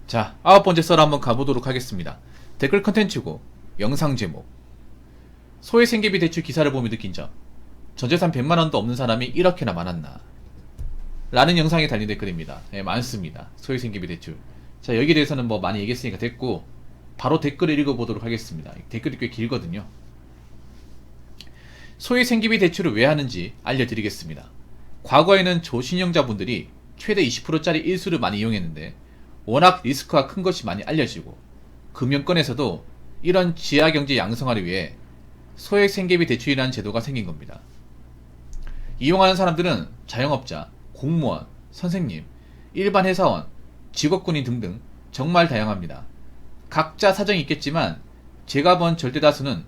자, 9번째 썰 한번 가보도록 하겠습니다. 댓글 컨텐츠고 영상 제목, 소액생계비 대출 기사를 보며 느낀 점, 전재산 100만원도 없는 사람이 이렇게나 많았나 라는 영상에 달린 댓글입니다. 네, 많습니다. 소액생계비 대출. 자, 여기에 대해서는 뭐 많이 얘기했으니까 됐고, 바로 댓글을 읽어보도록 하겠습니다. 댓글이 꽤 길거든요. 소액생계비 대출을 왜 하는지 알려드리겠습니다. 과거에는 조신용자분들이 최대 20%짜리 일수를 많이 이용했는데 워낙 리스크가 큰 것이 많이 알려지고, 금융권에서도 이런 지하경제 양성화를 위해 소액생계비 대출이라는 제도가 생긴 겁니다. 이용하는 사람들은 자영업자, 공무원, 선생님, 일반 회사원, 직업군인 등등 정말 다양합니다. 각자 사정이 있겠지만 제가 본 절대 다수는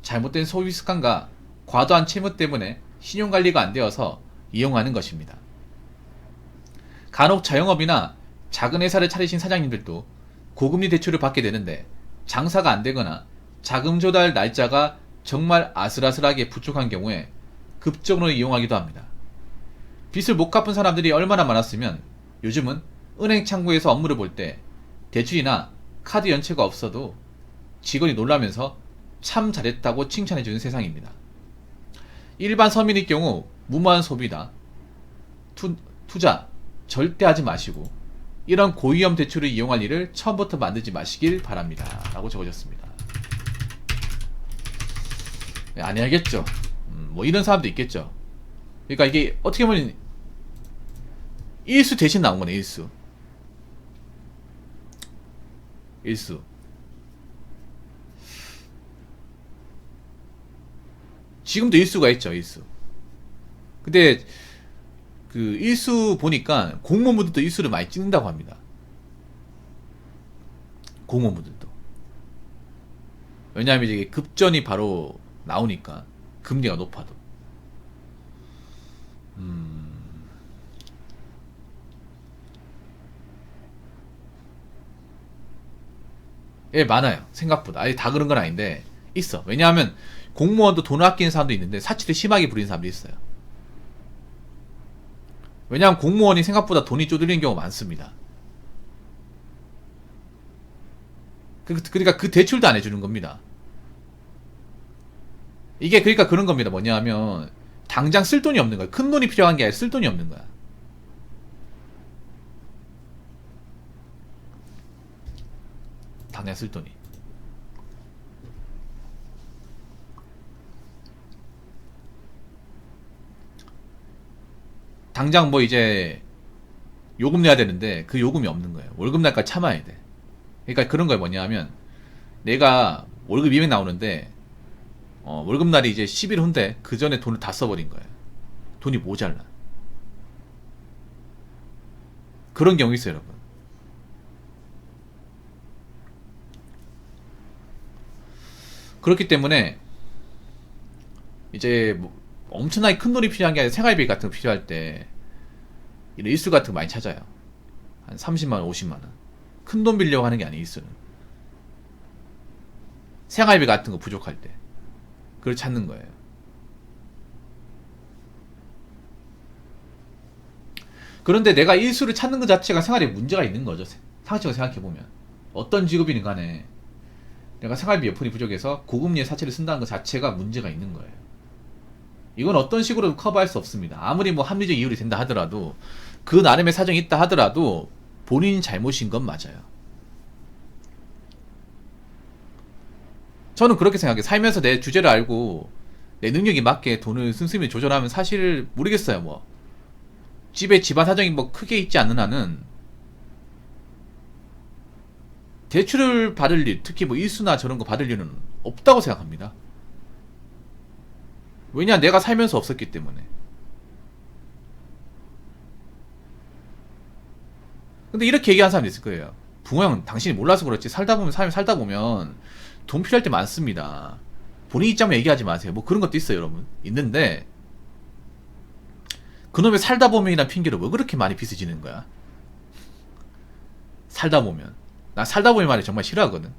잘못된 소비 습관과 과도한 채무 때문에 신용관리가 안 되어서 이용하는 것입니다. 간혹 자영업이나 작은 회사를 차리신 사장님들도 고금리 대출을 받게 되는데, 장사가 안 되거나 자금 조달 날짜가 정말 아슬아슬하게 부족한 경우에 급적으로 이용하기도 합니다. 빚을 못 갚은 사람들이 얼마나 많았으면 요즘은 은행 창구에서 업무를 볼 때 대출이나 카드 연체가 없어도 직원이 놀라면서 참 잘했다고 칭찬해주는 세상입니다. 일반 서민의 경우 무모한 소비나 투자 절대 하지 마시고, 이런 고위험 대출을 이용할 일을 처음부터 만들지 마시길 바랍니다 라고 적어졌습니다. 네, 안 해야겠죠. 뭐 이런 사람도 있겠죠. 그러니까 이게 어떻게 보면 일수 대신 나온 거네. 일수. 지금도 일수가 있죠. 일수. 근데 그 일수 보니까 공무원분들도 일수를 많이 찍는다고 합니다. 공무원분들도. 왜냐하면 이게 급전이 바로 나오니까, 금리가 높아도. 예, 많아요. 생각보다. 아예 다 그런 건 아닌데 있어. 왜냐하면 공무원도 돈을 아끼는 사람도 있는데 사치를 심하게 부리는 사람도 있어요. 왜냐하면 공무원이 생각보다 돈이 쪼들리는 경우가 많습니다. 그러니까 그 대출도 안 해주는 겁니다. 이게 그러니까 그런 겁니다. 뭐냐면 당장 쓸 돈이 없는 거야. 큰 돈이 필요한 게 아니라 쓸 돈이 없는 거야. 당장 쓸 돈이. 당장 뭐 이제 요금 내야 되는데 그 요금이 없는 거예요. 월급 날까지 참아야 돼. 그러니까 그런 거예요. 뭐냐면 내가 월급 200 나오는데 월급날이 이제 10일 후인데 그 전에 돈을 다 써버린 거예요. 돈이 모자라. 그런 경우 있어요, 여러분. 그렇기 때문에 이제 뭐 엄청나게 큰 돈이 필요한 게 아니라 생활비 같은 거 필요할 때 이런 일수 같은 거 많이 찾아요. 한 30만원, 50만원. 큰 돈 빌려고 하는 게 아니에요, 일수는. 생활비 같은 거 부족할 때 그걸 찾는 거예요. 그런데 내가 일수를 찾는 것 자체가 생활에 문제가 있는 거죠. 상식적으로 생각해보면 어떤 직업이든 간에 내가 생활비 몇 푼이 부족해서 고금리의 사채를 쓴다는 것 자체가 문제가 있는 거예요. 이건 어떤 식으로도 커버할 수 없습니다. 아무리 뭐 합리적 이유로 된다 하더라도, 그 나름의 사정이 있다 하더라도 본인 잘못인 건 맞아요. 저는 그렇게 생각해요. 살면서 내 주제를 알고 내 능력에 맞게 돈을 씀씀이 조절하면 사실 모르겠어요. 뭐 집에 집안 사정이 뭐 크게 있지 않는 한은 대출을 받을 일, 특히 뭐 일수나 저런 거 받을 일은 없다고 생각합니다. 왜냐, 내가 살면서 없었기 때문에. 근데 이렇게 얘기하는 사람도 있을 거예요. 붕어 형, 당신이 몰라서 그렇지 살다 보면, 삶을 살다 보면 돈 필요할 때 많습니다. 본인 입장만 얘기하지 마세요. 뭐 그런 것도 있어요, 여러분. 있는데 그놈의 살다 보면이란 핑계로 왜 그렇게 많이 빚을 지는 거야? 살다 보면. 난 살다 보면 말이 정말 싫어하거든.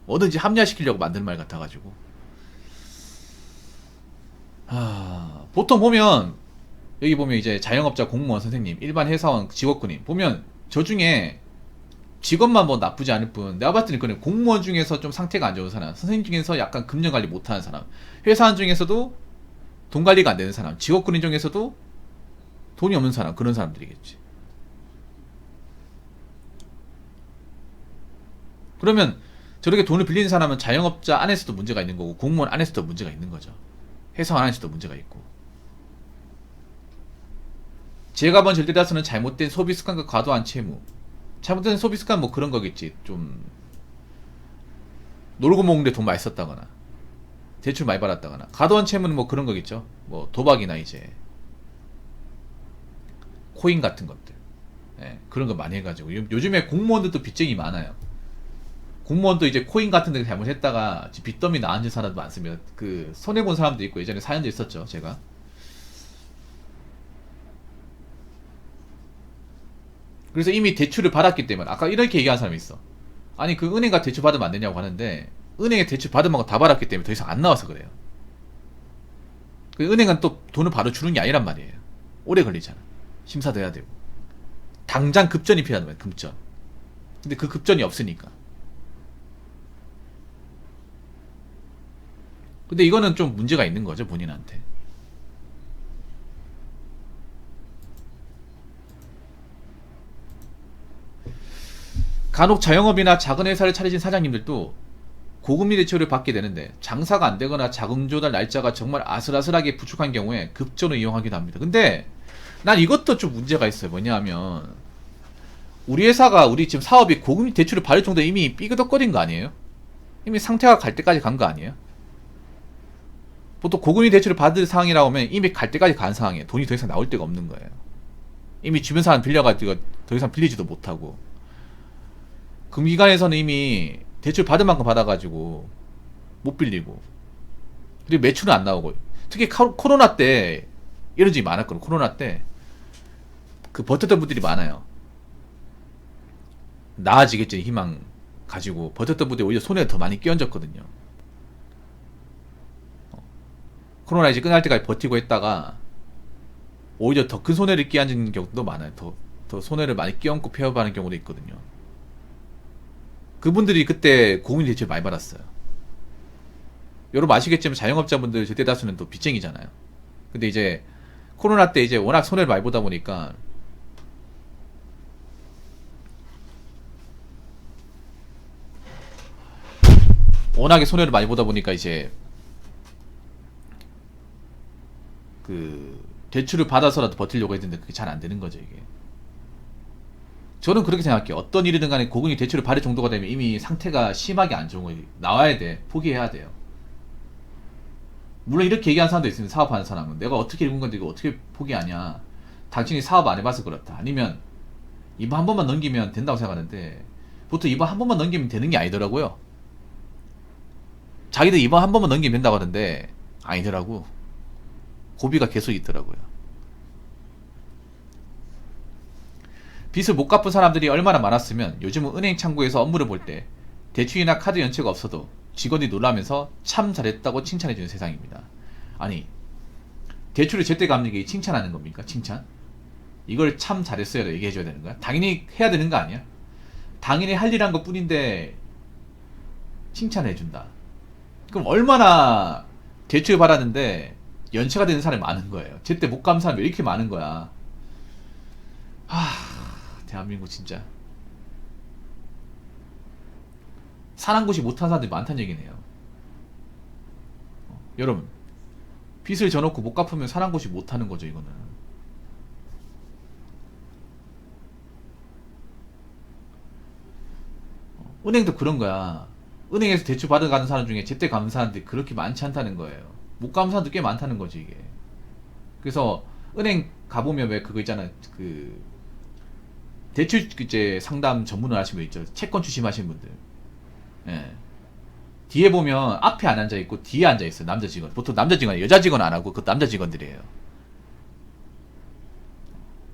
뭐든지 합리화시키려고 만든 말 같아가지고. 보통 보면 여기 보면 이제 자영업자, 공무원, 선생님, 일반 회사원, 직업군인 보면 저 중에 직업만 뭐 나쁘지 않을 뿐 내가 봤을 때는 그냥 공무원 중에서 좀 상태가 안 좋은 사람, 선생님 중에서 약간 금전 관리 못하는 사람, 회사원 중에서도 돈 관리가 안 되는 사람, 직업군인 중에서도 돈이 없는 사람, 그런 사람들이겠지. 그러면 저렇게 돈을 빌리는 사람은 자영업자 안에서도 문제가 있는 거고 공무원 안에서도 문제가 있는 거죠. 회사원 안에서도 문제가 있고. 제가 본 절대다수는 잘못된 소비 습관과 과도한 채무. 잘못된 소비 습관 뭐 그런 거겠지. 좀 놀고 먹는데 돈 많이 썼다거나 대출 많이 받았다거나. 과도한 채무는 뭐 그런 거겠죠. 뭐 도박이나 이제 코인 같은 것들. 예, 그런 거 많이 해가지고 요즘에 공무원들도 빚쟁이 많아요. 공무원도 이제 코인 같은 데 잘못했다가 빚더미 나앉은 사람도 많습니다. 그 손해본 사람도 있고 예전에 사연도 있었죠 제가. 그래서 이미 대출을 받았기 때문에 아까 이렇게 얘기하는 사람이 있어. 아니 그 은행가 대출 받으면 안 되냐고 하는데 은행에 대출 받은 만큼 다 받았기 때문에 더 이상 안 나와서 그래요. 그 은행은 또 돈을 바로 주는 게 아니란 말이에요. 오래 걸리잖아. 심사도 해야 되고 당장 급전이 필요하단 말이야. 급전. 근데 그 급전이 없으니까. 근데 이거는 좀 문제가 있는 거죠 본인한테. 간혹 자영업이나 작은 회사를 차리신 사장님들도 고금리 대출을 받게 되는데 장사가 안 되거나 자금 조달 날짜가 정말 아슬아슬하게 부족한 경우에 급전을 이용하기도 합니다. 근데 난 이것도 좀 문제가 있어요. 뭐냐면 우리 회사가 우리 지금 사업이 고금리 대출을 받을 정도로 이미 삐그덕거린 거 아니에요? 이미 상태가 갈 때까지 간 거 아니에요? 보통 고금리 대출을 받을 상황이라고 하면 이미 갈 때까지 간 상황이에요. 돈이 더 이상 나올 데가 없는 거예요. 이미 주변 사람 빌려가지고 더 이상 빌리지도 못하고 금기관에서는 이미 대출 받을 만큼 받아가지고 못 빌리고 그리고 매출은 안 나오고 특히 코로나 때 이런 적이 많았거든요. 코로나 때 그 버텼던 분들이 많아요. 나아지겠지 희망 가지고 버텼던 분들이 오히려 손에 더 많이 끼얹었거든요. 코로나 이제 끝날 때까지 버티고 했다가 오히려 더 큰 손해를 끼얹는 경우도 많아요. 더 손해를 많이 끼얹고 폐업하는 경우도 있거든요. 그분들이 그때 고금리 대출 많이 받았어요. 여러분 아시겠지만 자영업자분들 절대 다수는 또 빚쟁이잖아요. 근데 이제 코로나 때 이제 워낙 손해를 많이 보다 보니까 워낙에 손해를 많이 보다 보니까 이제 그 대출을 받아서라도 버티려고 했는데 그게 잘 안 되는 거죠 이게. 저는 그렇게 생각해요. 어떤 일이든 간에 고금리 대출을 받을 정도가 되면 이미 상태가 심하게 안 좋은 거예요. 나와야 돼. 포기해야 돼요. 물론 이렇게 얘기하는 사람도 있습니다. 사업하는 사람은 내가 어떻게 읽은 건데 이거 어떻게 포기하냐. 당신이 사업 안 해봐서 그렇다. 아니면 이번 한 번만 넘기면 된다고 생각하는데 보통 이번 한 번만 넘기면 되는 게 아니더라고요. 자기들 이번 한 번만 넘기면 된다고 하는데 아니더라고. 고비가 계속 있더라고요. 빚을 못 갚은 사람들이 얼마나 많았으면 요즘은 은행 창구에서 업무를 볼 때 대출이나 카드 연체가 없어도 직원이 놀라면서 참 잘했다고 칭찬해주는 세상입니다. 아니 대출을 제때 갚는 게 칭찬하는 겁니까? 칭찬? 이걸 참 잘했어요 얘기해줘야 되는 거야? 당연히 해야 되는 거 아니야? 당연히 할 일 한 것 뿐인데 칭찬해준다. 그럼 얼마나 대출 받았는데 연체가 되는 사람이 많은 거예요. 제때 못 갚은 사람이 왜 이렇게 많은 거야. 대한민국 진짜 사랑고시 못한 사람들이 많다는 얘기네요. 여러분 빚을 져놓고 못 갚으면 사랑고시 못하는 거죠 이거는. 은행도 그런 거야. 은행에서 대출 받아가는 사람 중에 제때 갚는 사람들이 그렇게 많지 않다는 거예요. 못 갚는 사람도 꽤 많다는 거지 이게. 그래서 은행 가보면 왜 그거 있잖아. 그 대출 이제 상담 전문을 하시는 분 있죠. 채권 추심하시는 분들. 예. 뒤에 보면 앞에 안 앉아 있고 뒤에 앉아 있어요. 남자 직원. 보통 남자 직원, 여자 직원 안 하고 그 남자 직원들이에요.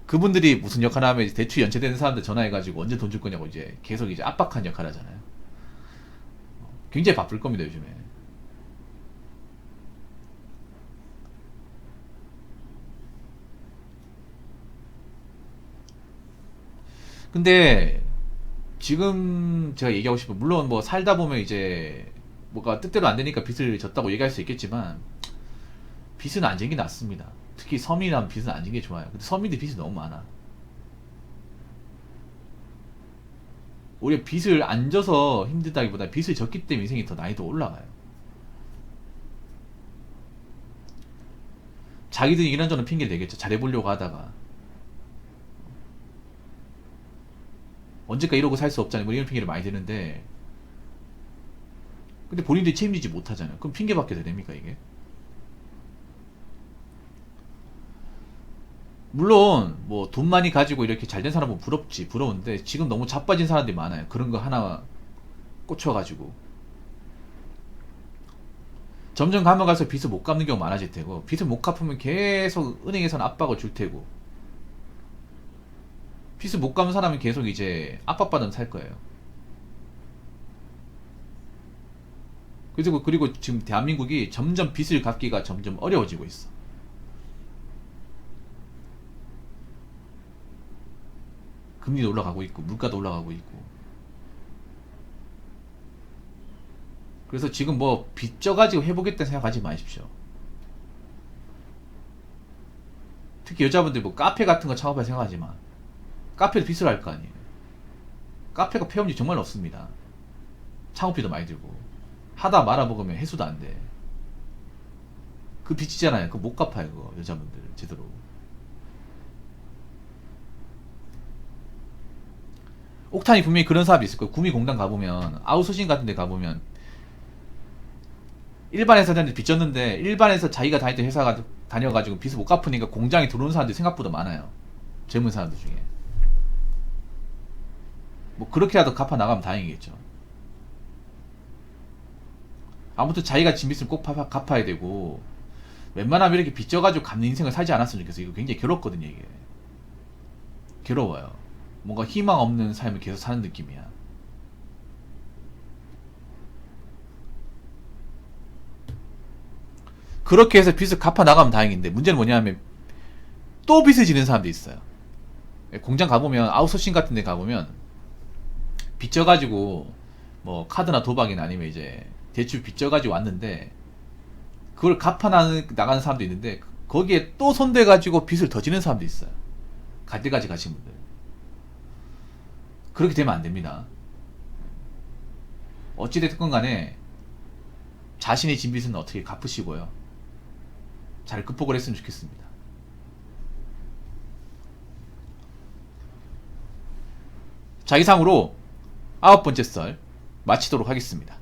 그분들이 무슨 역할을 하면 대출 연체되는 사람들 전화해가지고 언제 돈 줄 거냐고 이제 계속 이제 압박한 역할 하잖아요. 굉장히 바쁠 겁니다 요즘에. 근데 지금 제가 얘기하고 싶은, 물론 뭐 살다 보면 이제 뭐가 뜻대로 안 되니까 빚을 졌다고 얘기할 수 있겠지만, 빚은 안 지는 게 낫습니다. 특히 서민이라면 빚은 안 지는 게 좋아요. 근데 서민들 빚이 너무 많아. 오히려 빚을 안 져서 힘들다기보다 빚을 졌기 때문에 인생이 더 난이도 올라가요. 자기들이 이런저런 핑계를 대겠죠. 잘해보려고 하다가 언제까 이러고 살 수 없잖아요. 뭐 이런 핑계를 많이 대는데, 근데 본인들이 책임지지 못하잖아요. 그럼 핑계밖에 됩니까 이게? 물론 뭐 돈 많이 가지고 이렇게 잘된 사람은 부럽지, 부러운데 지금 너무 자빠진 사람들이 많아요. 그런 거 하나 꽂혀가지고 점점 가면 갈수록 빚을 못 갚는 경우 많아질 테고, 빚을 못 갚으면 계속 은행에서는 압박을 줄 테고, 빚을 못 갚는 사람은 계속 이제 압박받으면 살 거예요. 그리고 지금 대한민국이 점점 빚을 갚기가 점점 어려워지고 있어. 금리도 올라가고 있고 물가도 올라가고 있고. 그래서 지금 뭐 빚 져가지고 해보겠다 생각하지 마십시오. 특히 여자분들 뭐 카페 같은 거 창업할 생각하지 마. 카페도 빚을 할 거 아니에요. 카페가 폐업률이 정말 없습니다. 창업비도 많이 들고 하다 말아먹으면 해소도 안 돼. 그 빚이잖아요. 그거 못 갚아요. 그거 여자분들 제대로. 옥탄이 분명히 그런 사업이 있을 거예요. 구미공단 가보면, 아웃소싱 같은 데 가보면, 일반 회사들한테 빚 졌는데 일반에서 자기가 다니던 회사가 다녀가지고 빚을 못 갚으니까 공장에 들어오는 사람들이 생각보다 많아요. 젊은 사람들 중에. 뭐 그렇게라도 갚아 나가면 다행이겠죠. 아무튼 자기가 진 빚을 꼭 갚아야 되고, 웬만하면 이렇게 빚 져가지고 갚는 인생을 살지 않았으면 좋겠어. 이거 굉장히 괴롭거든요 이게. 괴로워요. 뭔가 희망 없는 삶을 계속 사는 느낌이야. 그렇게 해서 빚을 갚아 나가면 다행인데, 문제는 뭐냐면 또 빚을 지는 사람도 있어요. 공장 가보면, 아웃소싱 같은 데 가보면 빚져가지고 뭐 카드나 도박이나 아니면 이제 대출 빚져가지고 왔는데, 그걸 갚아 나가는 사람도 있는데 거기에 또 손대가지고 빚을 더 지는 사람도 있어요. 갈 때까지 가신 분들. 그렇게 되면 안 됩니다. 어찌됐건 간에 자신의 진 빚은 어떻게 갚으시고요, 잘 극복을 했으면 좋겠습니다. 자, 이상으로 9번째 썰 마치도록 하겠습니다.